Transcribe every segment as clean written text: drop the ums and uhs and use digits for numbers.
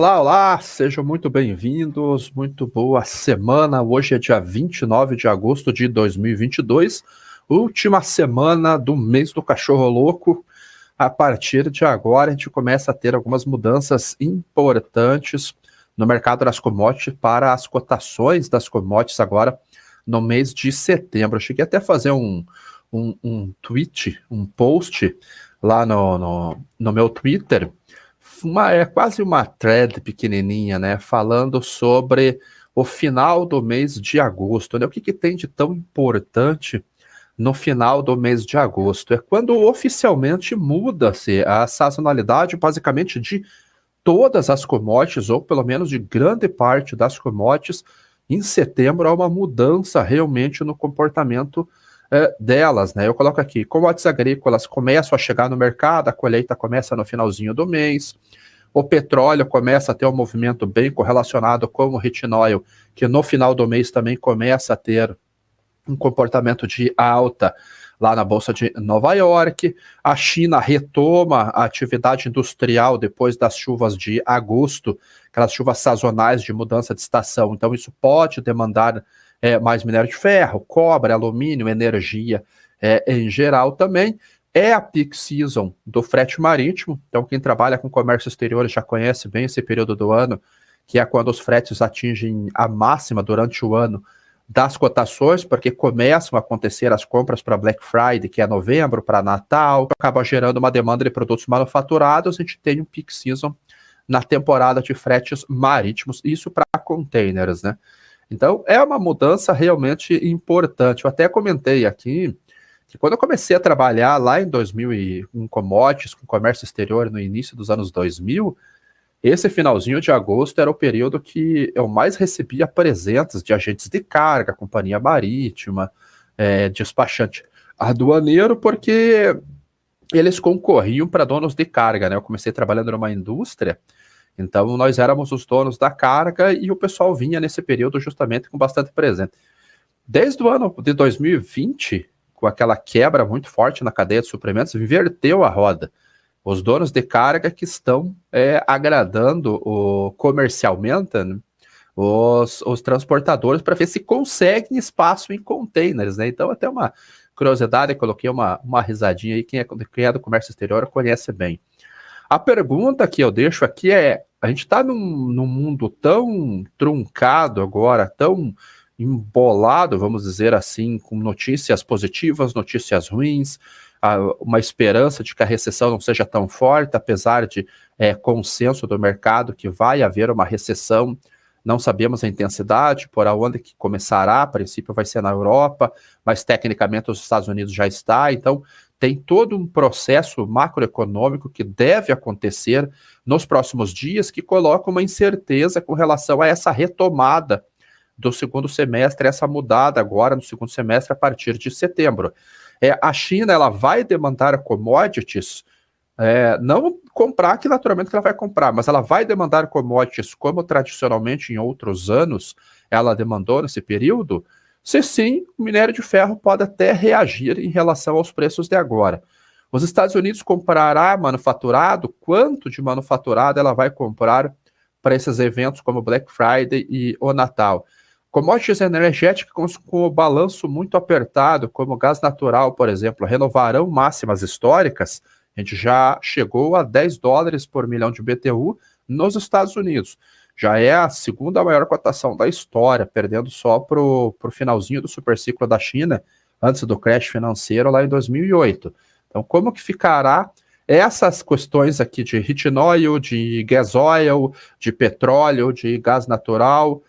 Olá, olá, sejam muito bem-vindos, muito boa semana. Hoje é dia 29 de agosto de 2022, última semana do mês do cachorro louco. A partir de agora, a gente começa a ter algumas mudanças importantes no mercado das commodities para as cotações das commodities agora no mês de setembro. Eu cheguei até a fazer um tweet, um post lá no meu Twitter, é quase uma thread pequenininha, né, falando sobre o final do mês de agosto, né, o que tem de tão importante no final do mês de agosto? É quando oficialmente muda-se a sazonalidade, basicamente, de todas as commodities, ou pelo menos de grande parte das commodities. Em setembro há uma mudança realmente no comportamento delas, né? Eu coloco aqui, commodities agrícolas começam a chegar no mercado, a colheita começa no finalzinho do mês, o petróleo começa a ter um movimento bem correlacionado com o retinol, que no final do mês também começa a ter um comportamento de alta lá na Bolsa de Nova York. A China retoma a atividade industrial depois das chuvas de agosto, aquelas chuvas sazonais de mudança de estação. Então isso pode demandar mais minério de ferro, cobre, alumínio, energia em geral também. É a peak season do frete marítimo, então quem trabalha com comércio exterior já conhece bem esse período do ano, que é quando os fretes atingem a máxima durante o ano das cotações, porque começam a acontecer as compras para Black Friday, que é novembro, para Natal, acaba gerando uma demanda de produtos manufaturados. A gente tem um peak season na temporada de fretes marítimos, isso para containers, né? Então é uma mudança realmente importante. Eu até comentei aqui que quando eu comecei a trabalhar lá em 2000 em commodities, com comércio exterior no início dos anos 2000, esse finalzinho de agosto era o período que eu mais recebia presentes de agentes de carga, companhia marítima, despachante aduaneiro, porque eles concorriam para donos de carga, né? Eu comecei trabalhando numa indústria, então nós éramos os donos da carga e o pessoal vinha nesse período justamente com bastante presente. Desde o ano de 2020, com aquela quebra muito forte na cadeia de suprimentos, inverteu a roda. Os donos de carga que estão agradando comercialmente, né, os transportadores para ver se conseguem espaço em containers, né? Então, até uma curiosidade, eu coloquei uma risadinha aí, quem é do comércio exterior conhece bem. A pergunta que eu deixo aqui é: a gente está num mundo tão truncado agora, tão embolado, vamos dizer assim, com notícias positivas, notícias ruins, uma esperança de que a recessão não seja tão forte, apesar de consenso do mercado que vai haver uma recessão. Não sabemos a intensidade, por onde que começará. A princípio vai ser na Europa, mas tecnicamente os Estados Unidos já está. Então tem todo um processo macroeconômico que deve acontecer nos próximos dias, que coloca uma incerteza com relação a essa retomada do segundo semestre, essa mudada agora no segundo semestre a partir de setembro. A China, ela vai demandar commodities, não comprar que naturalmente ela vai comprar, mas ela vai demandar commodities como tradicionalmente em outros anos ela demandou nesse período. Se sim, o minério de ferro pode até reagir em relação aos preços de agora. Os Estados Unidos comprará manufaturado? Quanto de manufaturado ela vai comprar para esses eventos como Black Friday e o Natal? Commodities energéticas com o balanço muito apertado, como gás natural, por exemplo, renovarão máximas históricas. A gente já chegou a $10 por milhão de BTU nos Estados Unidos. Já é a segunda maior cotação da história, perdendo só para o finalzinho do superciclo da China, antes do crash financeiro lá em 2008. Então, como que ficará essas questões aqui de retinol, de gasóleo, de petróleo, de gás natural,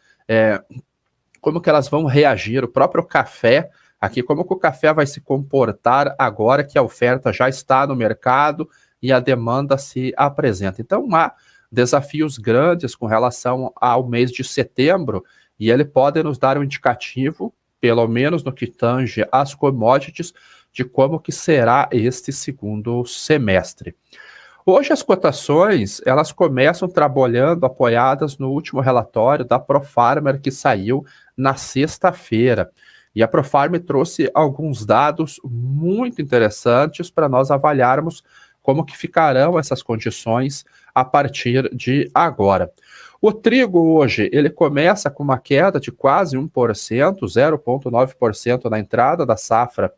como que elas vão reagir? O próprio café, aqui, como que o café vai se comportar agora que a oferta já está no mercado e a demanda se apresenta? Então, há desafios grandes com relação ao mês de setembro, e ele pode nos dar um indicativo, pelo menos no que tange às commodities, de como que será este segundo semestre. Hoje as cotações, elas começam trabalhando apoiadas no último relatório da ProFarmer, que saiu na sexta-feira. E a ProFarmer trouxe alguns dados muito interessantes para nós avaliarmos como que ficarão essas condições a partir de agora. O trigo hoje, ele começa com uma queda de quase 1%, 0,9% na entrada da safra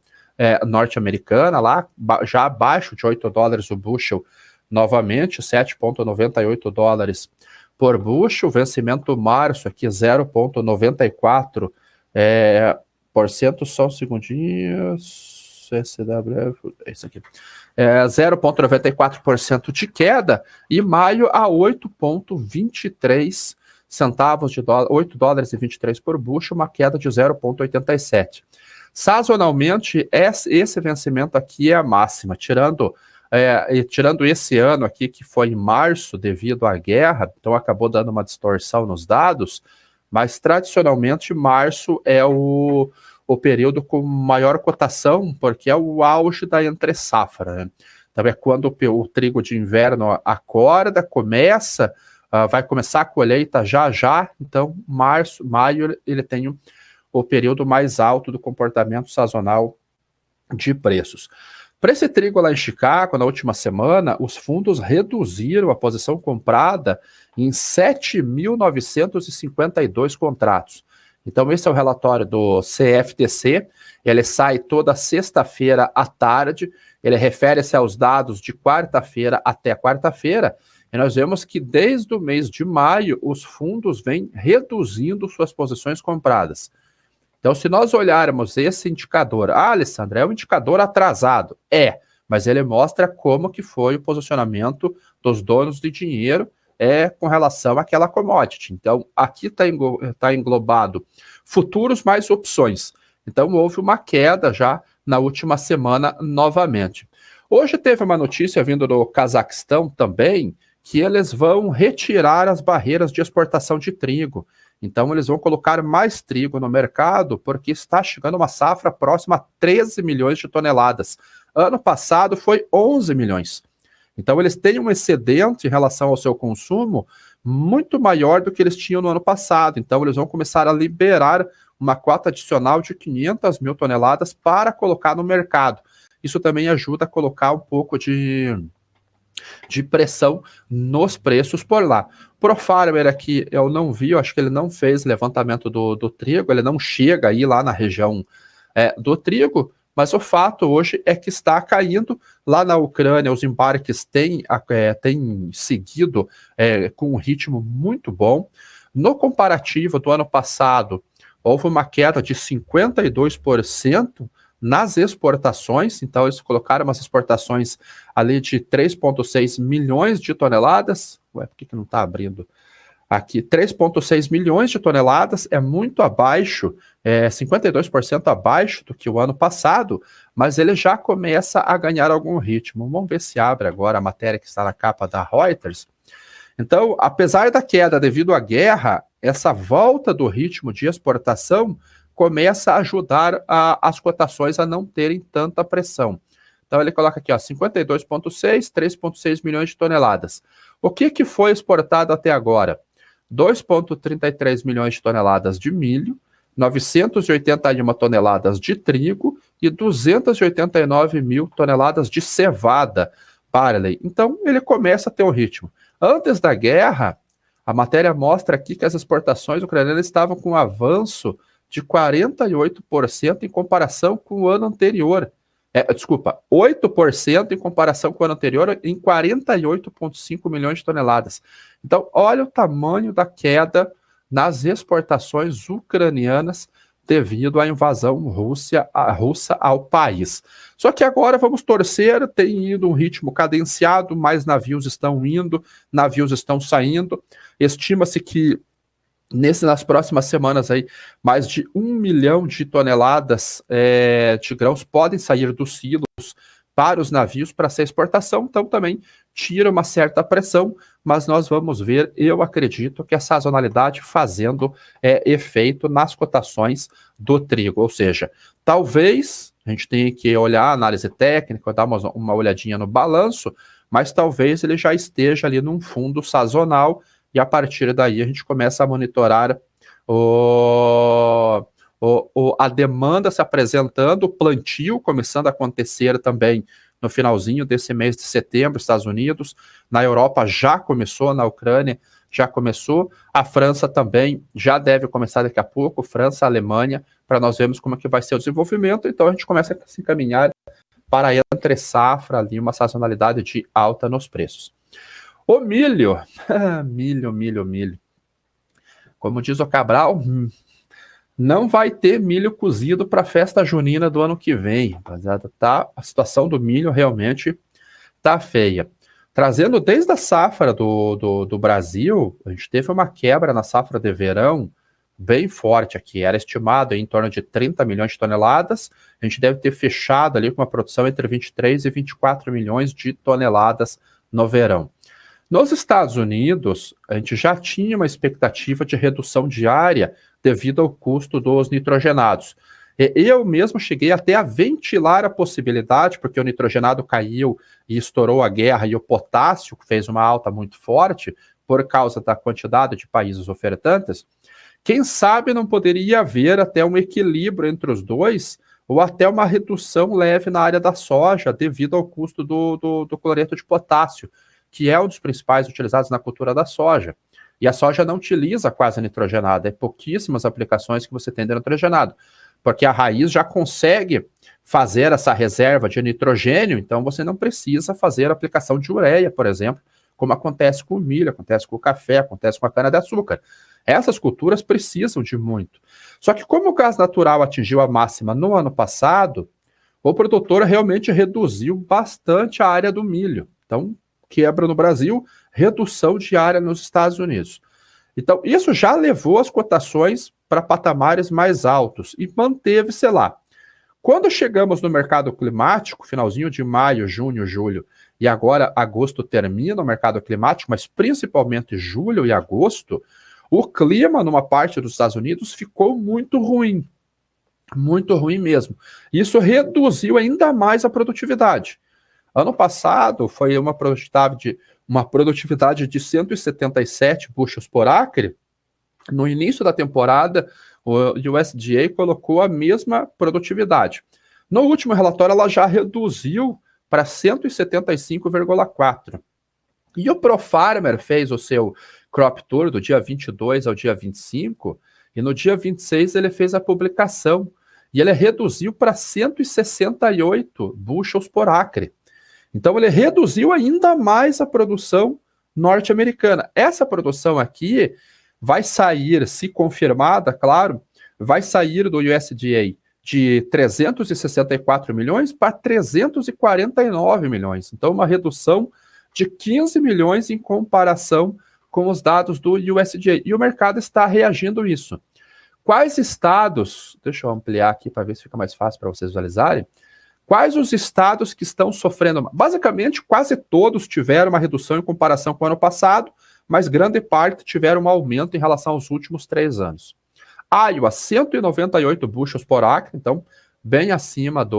norte-americana, lá já abaixo de $8 o bushel, novamente, 7,98 dólares por bushel, vencimento março aqui 0,94%, só um segundinho, SW, é isso aqui, 0,94% de queda, e maio a 8,23 centavos de dólar, 8 dólares e 23 por bushel, uma queda de 0,87. Sazonalmente, esse vencimento aqui é a máxima, tirando esse ano aqui, que foi em março, devido à guerra, então acabou dando uma distorção nos dados, mas tradicionalmente março é o período com maior cotação, porque é o auge da entre-safra, né? Então é quando o trigo de inverno acorda, começa, vai começar a colheita já, então maio ele tem o período mais alto do comportamento sazonal de preços. Para esse trigo lá em Chicago, na última semana, os fundos reduziram a posição comprada em 7.952 contratos. Então, esse é o relatório do CFTC, ele sai toda sexta-feira à tarde, ele refere-se aos dados de quarta-feira até quarta-feira, e nós vemos que desde o mês de maio, os fundos vêm reduzindo suas posições compradas. Então, se nós olharmos esse indicador, Alessandra, é um indicador atrasado? Mas ele mostra como que foi o posicionamento dos donos de dinheiro com relação àquela commodity. Então, aqui está englobado futuros mais opções. Então, houve uma queda já na última semana novamente. Hoje teve uma notícia vindo do Cazaquistão também, que eles vão retirar as barreiras de exportação de trigo. Então, eles vão colocar mais trigo no mercado, porque está chegando uma safra próxima a 13 milhões de toneladas. Ano passado foi 11 milhões. Então, eles têm um excedente em relação ao seu consumo muito maior do que eles tinham no ano passado. Então, eles vão começar a liberar uma cota adicional de 500 mil toneladas para colocar no mercado. Isso também ajuda a colocar um pouco de pressão nos preços por lá. ProFarmer aqui eu não vi, eu acho que ele não fez levantamento do trigo, ele não chega aí lá na região do trigo, mas o fato hoje é que está caindo. Lá na Ucrânia, os embarques têm seguido com um ritmo muito bom. No comparativo do ano passado, houve uma queda de 52% nas exportações, então eles colocaram umas exportações ali de 3,6 milhões de toneladas. Por que não está abrindo? Aqui, 3,6 milhões de toneladas, é muito abaixo, 52% abaixo do que o ano passado, mas ele já começa a ganhar algum ritmo. Vamos ver se abre agora a matéria que está na capa da Reuters. Então, apesar da queda devido à guerra, essa volta do ritmo de exportação começa a ajudar as cotações a não terem tanta pressão. Então ele coloca aqui, 52,6, 3,6 milhões de toneladas. O que foi exportado até agora? 2,33 milhões de toneladas de milho, 981 toneladas de trigo e 289 mil toneladas de cevada, barley. Então ele começa a ter um ritmo. Antes da guerra, a matéria mostra aqui que as exportações ucranianas estavam com um avanço de 48% em comparação com o ano anterior. 8% em comparação com o ano anterior, em 48,5 milhões de toneladas. Então, olha o tamanho da queda nas exportações ucranianas devido à invasão russa ao país. Só que agora vamos torcer, tem ido um ritmo cadenciado, mais navios estão indo, navios estão saindo. Estima-se que nas próximas semanas aí, mais de 1 milhão de toneladas de grãos podem sair dos silos para os navios para ser exportação, então também tira uma certa pressão, mas nós vamos ver, eu acredito, que a sazonalidade fazendo efeito nas cotações do trigo, ou seja, talvez a gente tenha que olhar a análise técnica, dar uma olhadinha no balanço, mas talvez ele já esteja ali num fundo sazonal, e a partir daí a gente começa a monitorar a demanda se apresentando, o plantio começando a acontecer também no finalzinho desse mês de setembro, Estados Unidos, na Europa já começou, na Ucrânia já começou, a França também já deve começar daqui a pouco, França, Alemanha, para nós vermos como é que vai ser o desenvolvimento, então a gente começa a se encaminhar para entre safra ali, uma sazonalidade de alta nos preços. O milho, milho. Como diz o Cabral, não vai ter milho cozido para a festa junina do ano que vem, rapaziada. A situação do milho realmente tá feia. Trazendo desde a safra do Brasil, a gente teve uma quebra na safra de verão bem forte aqui, era estimado em torno de 30 milhões de toneladas, a gente deve ter fechado ali com uma produção entre 23 e 24 milhões de toneladas no verão. Nos Estados Unidos, a gente já tinha uma expectativa de redução diária devido ao custo dos nitrogenados. Eu mesmo cheguei até a ventilar a possibilidade, porque o nitrogenado caiu e estourou a guerra, e o potássio fez uma alta muito forte por causa da quantidade de países ofertantes. Quem sabe não poderia haver até um equilíbrio entre os dois, ou até uma redução leve na área da soja, devido ao custo do cloreto de potássio, que é um dos principais utilizados na cultura da soja. E a soja não utiliza quase nitrogenado, é pouquíssimas aplicações que você tem de nitrogenado, porque a raiz já consegue fazer essa reserva de nitrogênio, então você não precisa fazer a aplicação de ureia, por exemplo, como acontece com o milho, acontece com o café, acontece com a cana-de-açúcar. Essas culturas precisam de muito. Só que como o gás natural atingiu a máxima no ano passado, o produtor realmente reduziu bastante a área do milho. Então, quebra no Brasil, redução de área nos Estados Unidos. Então, isso já levou as cotações para patamares mais altos e manteve-se lá. Quando chegamos no mercado climático, finalzinho de maio, junho, julho, e agora agosto termina o mercado climático, mas principalmente julho e agosto, o clima numa parte dos Estados Unidos ficou muito ruim mesmo. Isso reduziu ainda mais a produtividade. Ano passado foi uma produtividade de 177 bushels por acre. No início da temporada, o USDA colocou a mesma produtividade. No último relatório, ela já reduziu para 175,4. E o ProFarmer fez o seu Crop Tour do dia 22 ao dia 25, e no dia 26 ele fez a publicação, e ele reduziu para 168 bushels por acre. Então ele reduziu ainda mais a produção norte-americana. Essa produção aqui vai sair, se confirmada, claro, vai sair do USDA de 364 milhões para 349 milhões. Então uma redução de 15 milhões em comparação com os dados do USDA. E o mercado está reagindo a isso. Quais estados, deixa eu ampliar aqui para ver se fica mais fácil para vocês visualizarem, quais os estados que estão sofrendo? Basicamente, quase todos tiveram uma redução em comparação com o ano passado, mas grande parte tiveram um aumento em relação aos últimos 3 anos. Iowa, 198 bushels por acre, então bem acima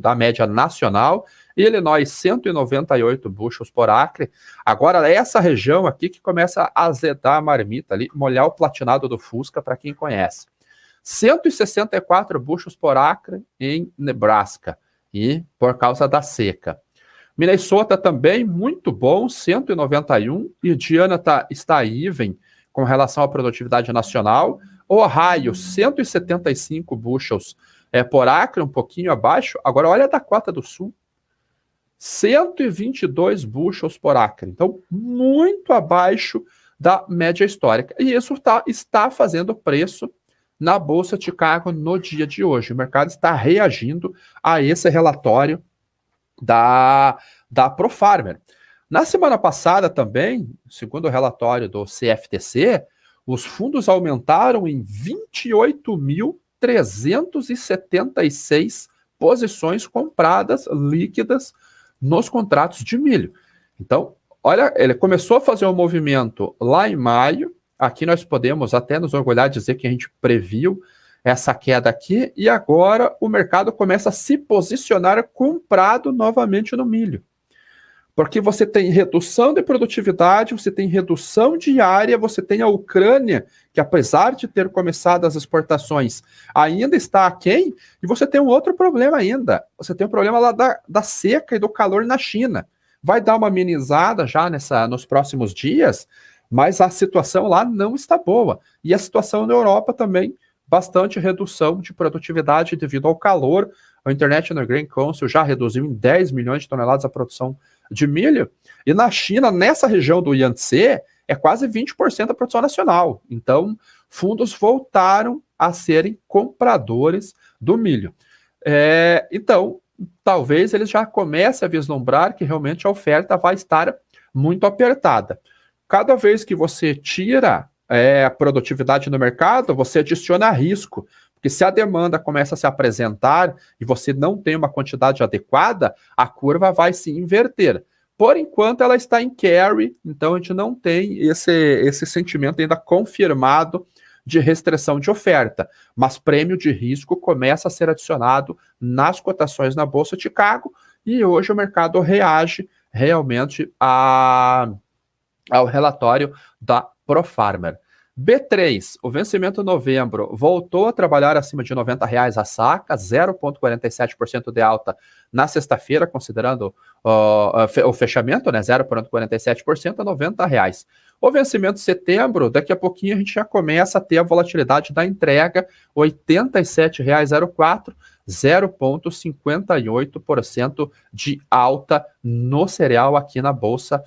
da média nacional. Illinois, 198 bushels por acre. Agora, essa região aqui que começa a azedar a marmita ali, molhar o platinado do Fusca, para quem conhece. 164 bushels por acre em Nebraska, e por causa da seca. Minnesota também muito bom, 191, Indiana está even com relação à produtividade nacional. Ohio, 175 bushels por acre, um pouquinho abaixo. Agora olha a Dakota do Sul, 122 bushels por acre, então muito abaixo da média histórica. E isso está fazendo preço na Bolsa de Chicago no dia de hoje. O mercado está reagindo a esse relatório da ProFarmer. Na semana passada também, segundo o relatório do CFTC, os fundos aumentaram em 28.376 posições compradas líquidas nos contratos de milho. Então, olha, ele começou a fazer um movimento lá em maio. Aqui nós podemos até nos orgulhar de dizer que a gente previu essa queda aqui, e agora o mercado começa a se posicionar comprado novamente no milho. Porque você tem redução de produtividade, você tem redução de área, você tem a Ucrânia, que apesar de ter começado as exportações, ainda está aquém, e você tem um outro problema ainda. Você tem o problema lá da seca e do calor na China. Vai dar uma amenizada já nos próximos dias, mas a situação lá não está boa. E a situação na Europa também, bastante redução de produtividade devido ao calor. A International Grain Council já reduziu em 10 milhões de toneladas a produção de milho, e na China, nessa região do Yangtze, é quase 20% da produção nacional. Então, fundos voltaram a serem compradores do milho. Então, talvez eles já comecem a vislumbrar que realmente a oferta vai estar muito apertada. Cada vez que você tira a produtividade no mercado, você adiciona risco. Porque se a demanda começa a se apresentar e você não tem uma quantidade adequada, a curva vai se inverter. Por enquanto, ela está em carry, então a gente não tem esse sentimento ainda confirmado de restrição de oferta. Mas prêmio de risco começa a ser adicionado nas cotações na Bolsa de Chicago e hoje o mercado reage realmente ao relatório da ProFarmer. B3, o vencimento novembro, voltou a trabalhar acima de R$90 a saca, 0,47% de alta na sexta-feira, considerando o fechamento, né, 0,47% a R$90. O vencimento de setembro, daqui a pouquinho a gente já começa a ter a volatilidade da entrega, R$ 87,04, 0,58% de alta no cereal aqui na bolsa,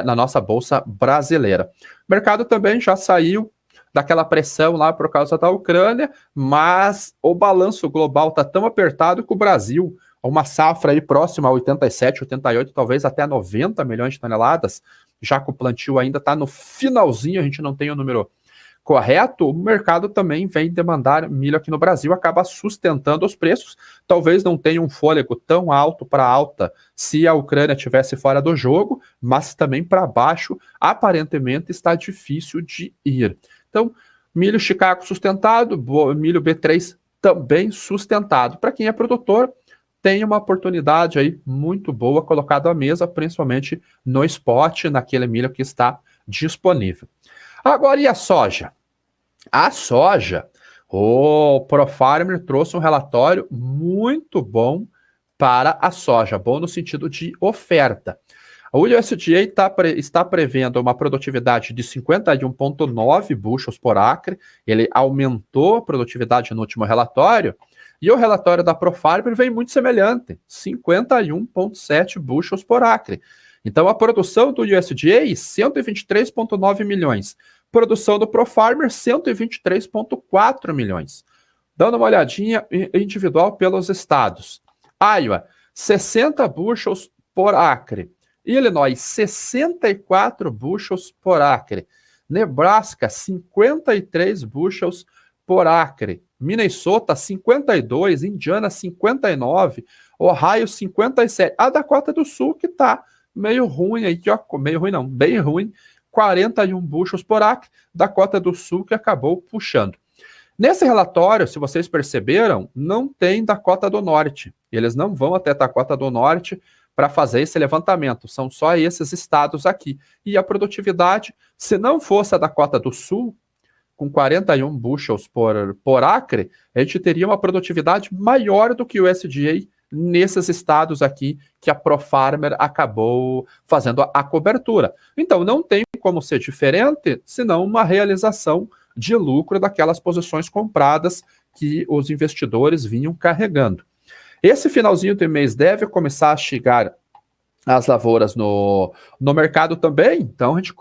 na nossa bolsa brasileira. O mercado também já saiu daquela pressão lá por causa da Ucrânia, mas o balanço global está tão apertado que o Brasil, uma safra aí próxima a 87, 88, talvez até 90 milhões de toneladas, já que o plantio ainda está no finalzinho, a gente não tem o número correto, o mercado também vem demandar milho aqui no Brasil, acaba sustentando os preços, talvez não tenha um fôlego tão alto para alta se a Ucrânia estivesse fora do jogo, mas também para baixo, aparentemente está difícil de ir. Então, milho Chicago sustentado, milho B3 também sustentado. Para quem é produtor, tem uma oportunidade aí muito boa colocada à mesa, principalmente no spot, naquele milho que está disponível. Agora, e a soja? A soja, o ProFarmer trouxe um relatório muito bom para a soja, bom no sentido de oferta. O USDA está prevendo uma produtividade de 51,9 bushels por acre, ele aumentou a produtividade no último relatório, e o relatório da ProFarmer vem muito semelhante, 51,7 bushels por acre. Então, a produção do USDA, 123,9 milhões. Produção do ProFarmer, 123,4 milhões. Dando uma olhadinha individual pelos estados. Iowa, 60 bushels por acre. Illinois, 64 bushels por acre. Nebraska, 53 bushels por acre. Minnesota, 52. Indiana, 59. Ohio, 57. A Dakota do Sul, que está meio ruim aí, ó, meio ruim não, bem ruim, 41 bushels por acre, Dakota do Sul que acabou puxando. Nesse relatório, se vocês perceberam, não tem Dakota do Norte. Eles não vão até Dakota do Norte para fazer esse levantamento. São só esses estados aqui. E a produtividade, se não fosse a Dakota do Sul, com 41 bushels por acre, a gente teria uma produtividade maior do que o USDA nesses estados aqui que a ProFarmer acabou fazendo a cobertura. Então, não tem como ser diferente, senão uma realização de lucro daquelas posições compradas que os investidores vinham carregando. Esse finalzinho do mês deve começar a chegar as lavouras no mercado também, então a gente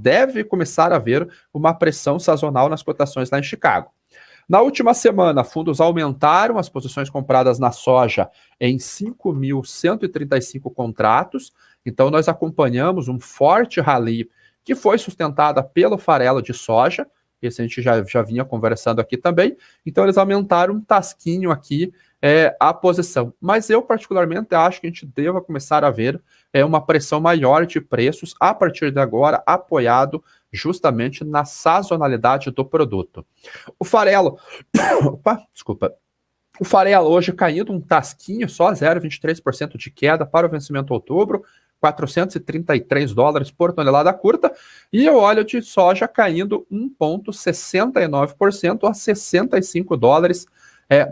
deve começar a ver uma pressão sazonal nas cotações lá em Chicago. Na última semana, fundos aumentaram as posições compradas na soja em 5.135 contratos, então nós acompanhamos um forte rally que foi sustentada pelo farelo de soja, esse a gente já vinha conversando aqui também, então eles aumentaram um tasquinho aqui a posição. Mas eu particularmente acho que a gente deva começar a ver uma pressão maior de preços a partir de agora, apoiado justamente na sazonalidade do produto. O farelo, desculpa, o farelo hoje caindo um tasquinho, só 0,23% de queda para o vencimento de outubro, $433 por tonelada curta, e o óleo de soja caindo 1,69% a $65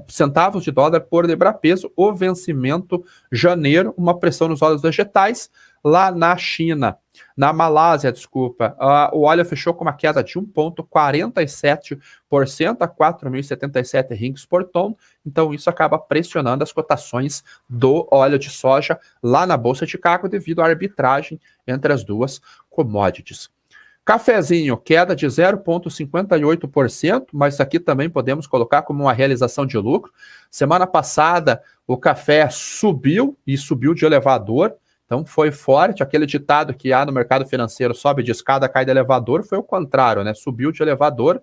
centavos de dólar por libra-peso. O vencimento janeiro, uma pressão nos óleos vegetais. Lá na China, na Malásia, desculpa, o óleo fechou com uma queda de 1,47% a 4.077 ringgits por tom. Então isso acaba pressionando as cotações do óleo de soja lá na Bolsa de Chicago devido à arbitragem entre as duas commodities. Cafezinho, queda de 0,58%, mas aqui também podemos colocar como uma realização de lucro. Semana passada o café subiu e subiu de elevador. Então foi forte, aquele ditado que há no mercado financeiro, sobe de escada, cai de elevador, foi o contrário, né? Subiu de elevador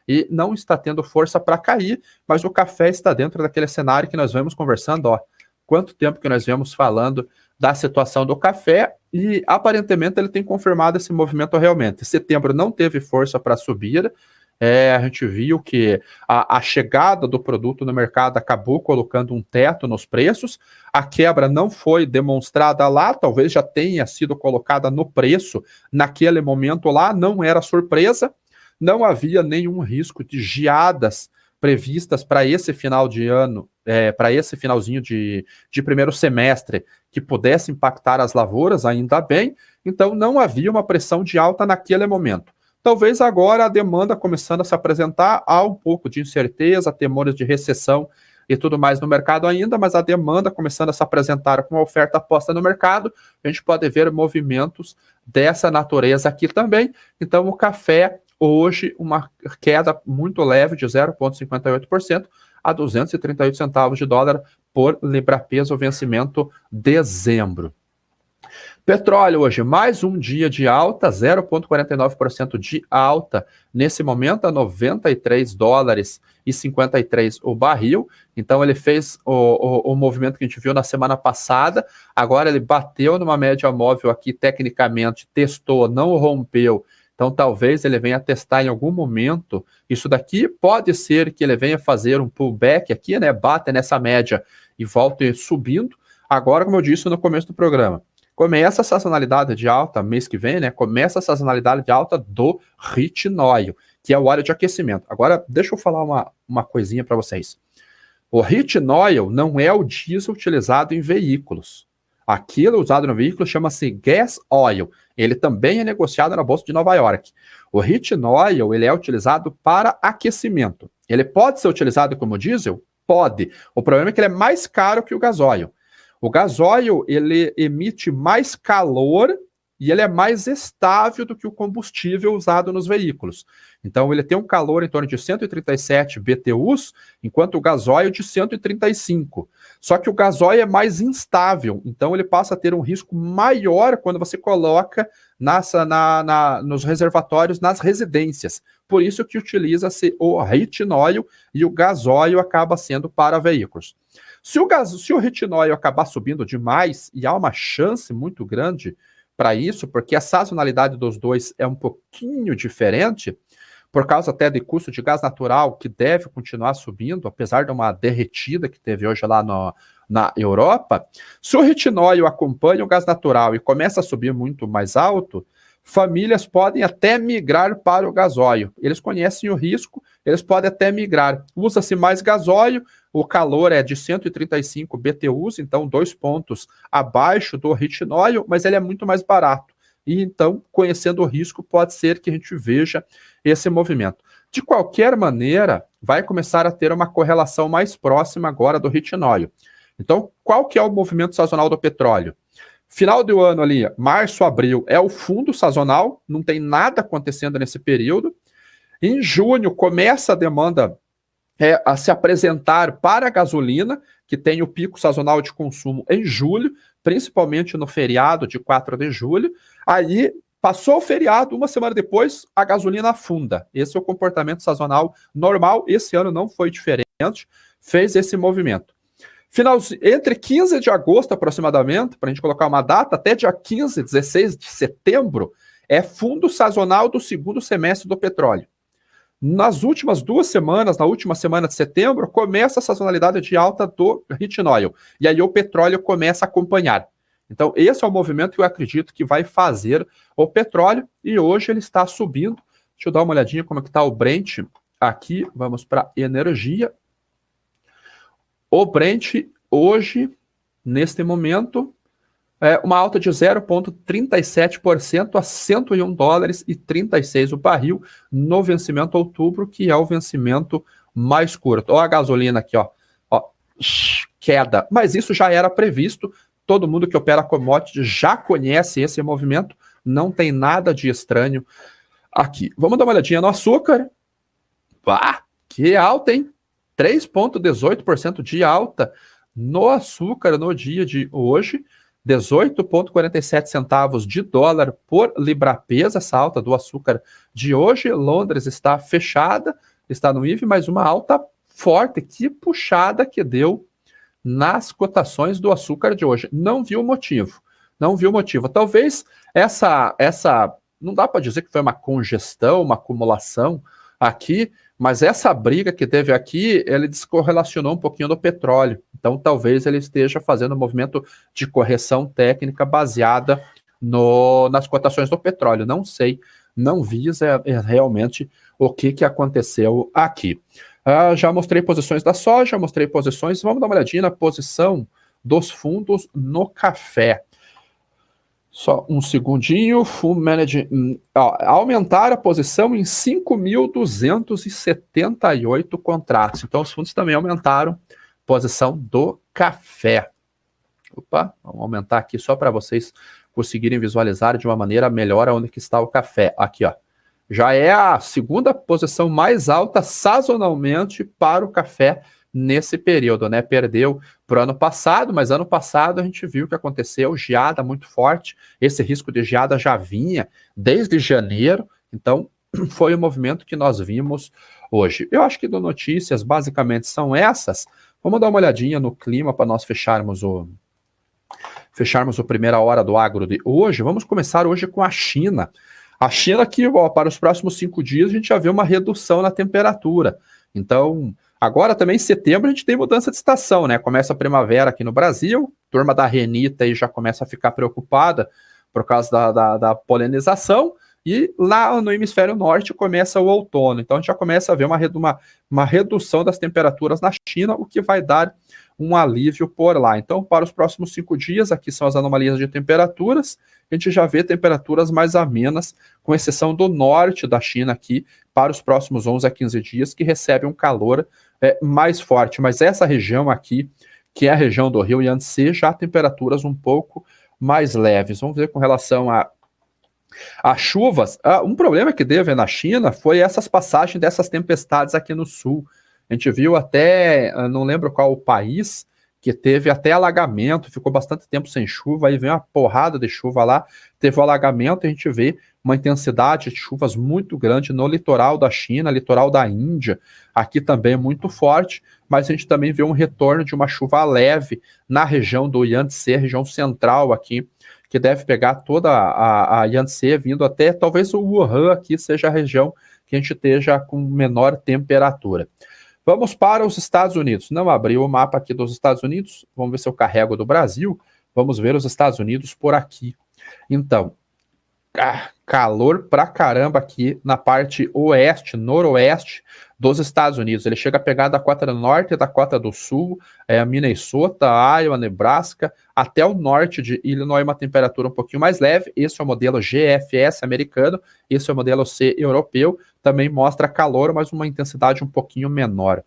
e não está tendo força para cair, mas o café está dentro daquele cenário que nós vemos conversando, ó. Quanto tempo que nós vemos falando da situação do café e aparentemente ele tem confirmado esse movimento realmente. Setembro não teve força para subir. A gente viu que a chegada do produto no mercado acabou colocando um teto nos preços, a quebra não foi demonstrada lá, talvez já tenha sido colocada no preço naquele momento lá, não era surpresa, não havia nenhum risco de geadas previstas para esse final de ano, para esse finalzinho de primeiro semestre, que pudesse impactar as lavouras, ainda bem, então não havia uma pressão de alta naquele momento. Talvez agora a demanda começando a se apresentar, há um pouco de incerteza, temores de recessão e tudo mais no mercado ainda, mas a demanda começando a se apresentar com a oferta posta no mercado, a gente pode ver movimentos dessa natureza aqui também. Então o café hoje uma queda muito leve de 0,58% a 238 centavos de dólar por libra-peso, vencimento dezembro. Petróleo hoje, mais um dia de alta, 0,49% de alta nesse momento, a $93,53 o barril. Então ele fez o movimento que a gente viu na semana passada, agora ele bateu numa média móvel aqui, tecnicamente, testou, não rompeu, então talvez ele venha testar em algum momento. Isso daqui pode ser que ele venha fazer um pullback aqui, né, bata nessa média e volte subindo. Agora, como eu disse no começo do programa, começa a sazonalidade de alta, mês que vem, né? Começa a sazonalidade de alta do heating oil, que é o óleo de aquecimento. Agora, deixa eu falar uma coisinha para vocês. O heating oil não é o diesel utilizado em veículos. Aquilo usado no veículo chama-se gas oil. Ele também é negociado na Bolsa de Nova York. O heating oil, ele é utilizado para aquecimento. Ele pode ser utilizado como diesel? Pode. O problema é que ele é mais caro que o gasóleo. O gasóleo, ele emite mais calor e ele é mais estável do que o combustível usado nos veículos. Então, ele tem um calor em torno de 137 BTUs, enquanto o gasóleo de 135. Só que o gasóleo é mais instável, então ele passa a ter um risco maior quando você coloca nos reservatórios, nas residências. Por isso que utiliza-se o heating oil e o gasóleo acaba sendo para veículos. Se o heating oil acabar subindo demais, e há uma chance muito grande para isso, porque a sazonalidade dos dois é um pouquinho diferente, por causa até de custo de gás natural, que deve continuar subindo, apesar de uma derretida que teve hoje lá na Europa. Se o heating oil acompanha o gás natural e começa a subir muito mais alto, famílias podem até migrar para o gasóleo. Eles conhecem o risco, eles podem até migrar. Usa-se mais gasóleo, o calor é de 135 BTUs, então 2 pontos abaixo do heating oil, mas ele é muito mais barato. E então, conhecendo o risco, pode ser que a gente veja esse movimento. De qualquer maneira, vai começar a ter uma correlação mais próxima agora do heating oil. Então, qual que é o movimento sazonal do petróleo? Final do ano ali, março, abril, é o fundo sazonal, não tem nada acontecendo nesse período. Em junho, começa a demanda a se apresentar para a gasolina, que tem o pico sazonal de consumo em julho, principalmente no feriado de 4 de julho. Aí, passou o feriado, uma semana depois, a gasolina afunda. Esse é o comportamento sazonal normal, esse ano não foi diferente, fez esse movimento. Entre 15 de agosto, aproximadamente, para a gente colocar uma data, até dia 15, 16 de setembro, é fundo sazonal do segundo semestre do petróleo. Nas últimas 2 semanas, na última semana de setembro, começa a sazonalidade de alta do heating oil. E aí o petróleo começa a acompanhar. Então, esse é o movimento que eu acredito que vai fazer o petróleo, e hoje ele está subindo. Deixa eu dar uma olhadinha como é que está o Brent aqui, vamos para energia. O Brent hoje, neste momento, é uma alta de 0,37% a $101,36 o barril no vencimento outubro, que é o vencimento mais curto. Olha a gasolina aqui, ó, queda. Mas isso já era previsto, todo mundo que opera commodity já conhece esse movimento, não tem nada de estranho aqui. Vamos dar uma olhadinha no açúcar. Que alta, hein? 3,18% de alta no açúcar no dia de hoje, 18,47 centavos de dólar por libra-peso, essa alta do açúcar de hoje. Londres está fechada, está no IV, mas uma alta forte, que puxada que deu nas cotações do açúcar de hoje. Não viu motivo, não viu motivo. Talvez essa não dá para dizer que foi uma congestão, uma acumulação aqui, mas essa briga que teve aqui, ele descorrelacionou um pouquinho do petróleo. Então, talvez ele esteja fazendo um movimento de correção técnica baseada nas cotações do petróleo. Não sei, não vi realmente o que aconteceu aqui. Já mostrei posições da soja, mostrei posições. Vamos dar uma olhadinha na posição dos fundos no café. Só um segundinho. Full Manage, aumentar a posição em 5.278 contratos. Então, os fundos também aumentaram a posição do café. Opa, vamos aumentar aqui só para vocês conseguirem visualizar de uma maneira melhor onde que está o café. Aqui, ó. Já é a segunda posição mais alta sazonalmente para o café nesse período, né? Perdeu para o ano passado, mas ano passado a gente viu o que aconteceu, geada muito forte, esse risco de geada já vinha desde janeiro, então foi o movimento que nós vimos hoje. Eu acho que do notícias basicamente são essas. Vamos dar uma olhadinha no clima para nós fecharmos o primeira hora do agro de hoje. Vamos começar hoje com a China. A China aqui, ó, para os próximos 5 dias, a gente já vê uma redução na temperatura. Então, agora também em setembro a gente tem mudança de estação, né? Começa a primavera aqui no Brasil, turma da renita aí já começa a ficar preocupada por causa da polinização, e lá no hemisfério norte começa o outono. Então a gente já começa a ver uma redução das temperaturas na China, o que vai dar um alívio por lá. Então, para os próximos 5 dias, aqui são as anomalias de temperaturas, a gente já vê temperaturas mais amenas, com exceção do norte da China aqui, para os próximos 11 a 15 dias, que recebe um calor mais forte. Mas essa região aqui, que é a região do Rio Yangtze, já há temperaturas um pouco mais leves. Vamos ver com relação a chuvas. Um problema que teve na China foi essas passagens dessas tempestades aqui no sul. A gente viu até, não lembro qual o país, que teve até alagamento, ficou bastante tempo sem chuva, aí vem uma porrada de chuva lá, teve o alagamento, e a gente vê uma intensidade de chuvas muito grande no litoral da China, litoral da Índia, aqui também muito forte, mas a gente também vê um retorno de uma chuva leve na região do Yangtze, região central aqui, que deve pegar toda a Yangtze, vindo até talvez o Wuhan aqui seja a região que a gente esteja com menor temperatura. Vamos para os Estados Unidos. Não abriu o mapa aqui dos Estados Unidos. Vamos ver se eu carrego do Brasil. Vamos ver os Estados Unidos por aqui. Então, calor pra caramba aqui na parte oeste, noroeste dos Estados Unidos. Ele chega a pegar da Dakota do Norte e da Dakota do Sul, Minnesota, Iowa, Nebraska, até o norte de Illinois, uma temperatura um pouquinho mais leve. Esse é o modelo GFS americano, esse é o modelo C europeu, também mostra calor, mas uma intensidade um pouquinho menor.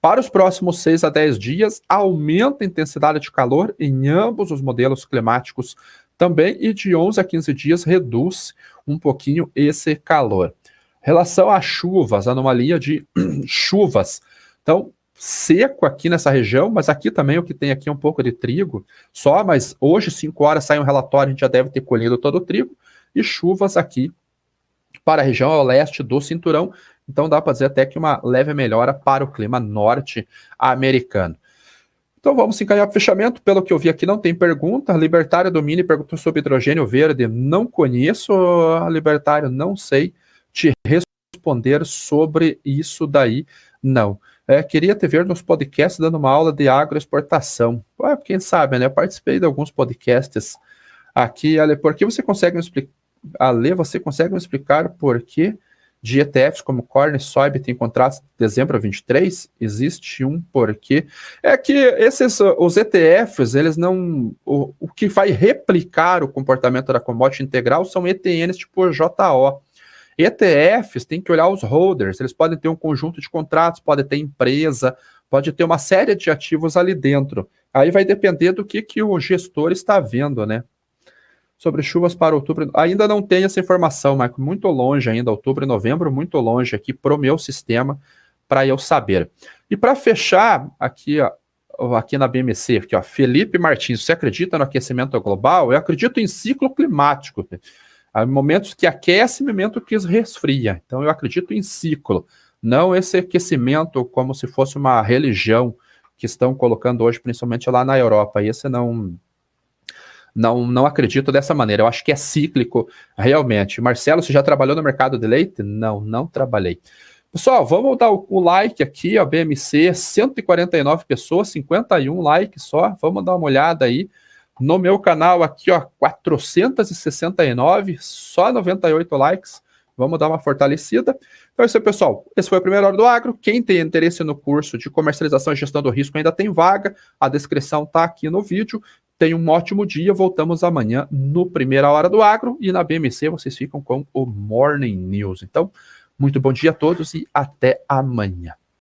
Para os próximos 6 a 10 dias, aumenta a intensidade de calor em ambos os modelos climáticos também, e de 11 a 15 dias reduz um pouquinho esse calor. Relação a chuvas, anomalia de chuvas. Então, seco aqui nessa região, mas aqui também o que tem aqui é um pouco de trigo só, mas hoje, 5 horas, sai um relatório, a gente já deve ter colhido todo o trigo, e chuvas aqui para a região ao leste do cinturão. Então dá para dizer até que uma leve melhora para o clima norte-americano. Então vamos se encaminhar para o fechamento. Pelo que eu vi aqui, não tem pergunta. Libertário Domini perguntou sobre hidrogênio verde. Não conheço. Libertário, não sei te responder responder sobre isso daí, não. Queria te ver nos podcasts dando uma aula de agroexportação. Quem sabe, né? Eu participei de alguns podcasts aqui, Ale, porque você consegue me explicar, Ale, você consegue me explicar por que de ETFs como Corn e Soybean tem contratos de dezembro a 23? Existe um porquê? É que os ETFs, eles não... O que vai replicar o comportamento da commodity integral são ETNs tipo JO. ETFs tem que olhar os holders, eles podem ter um conjunto de contratos, pode ter empresa, pode ter uma série de ativos ali dentro. Aí vai depender do que o gestor está vendo, né? Sobre chuvas para outubro, ainda não tenho essa informação, Marco, muito longe ainda, outubro e novembro, muito longe aqui pro meu sistema, para eu saber. E para fechar, aqui, ó, aqui na BMC, aqui, ó, Felipe Martins, você acredita no aquecimento global? Eu acredito em ciclo climático. Há momentos que aquece e momentos que resfria. Então eu acredito em ciclo, não esse aquecimento como se fosse uma religião que estão colocando hoje, principalmente lá na Europa. Esse não acredito dessa maneira. Eu acho que é cíclico, realmente. Marcelo, você já trabalhou no mercado de leite? Não trabalhei. Pessoal, vamos dar o like aqui, ó, BMC, 149 pessoas, 51 likes só. Vamos dar uma olhada aí. No meu canal aqui, ó, 469, só 98 likes. Vamos dar uma fortalecida. Então é isso aí, pessoal. Esse foi a primeira hora do agro. Quem tem interesse no curso de comercialização e gestão do risco ainda tem vaga. A descrição está aqui no vídeo. Tenham um ótimo dia. Voltamos amanhã no Primeira Hora do Agro. E na BMC vocês ficam com o Morning News. Então, muito bom dia a todos e até amanhã.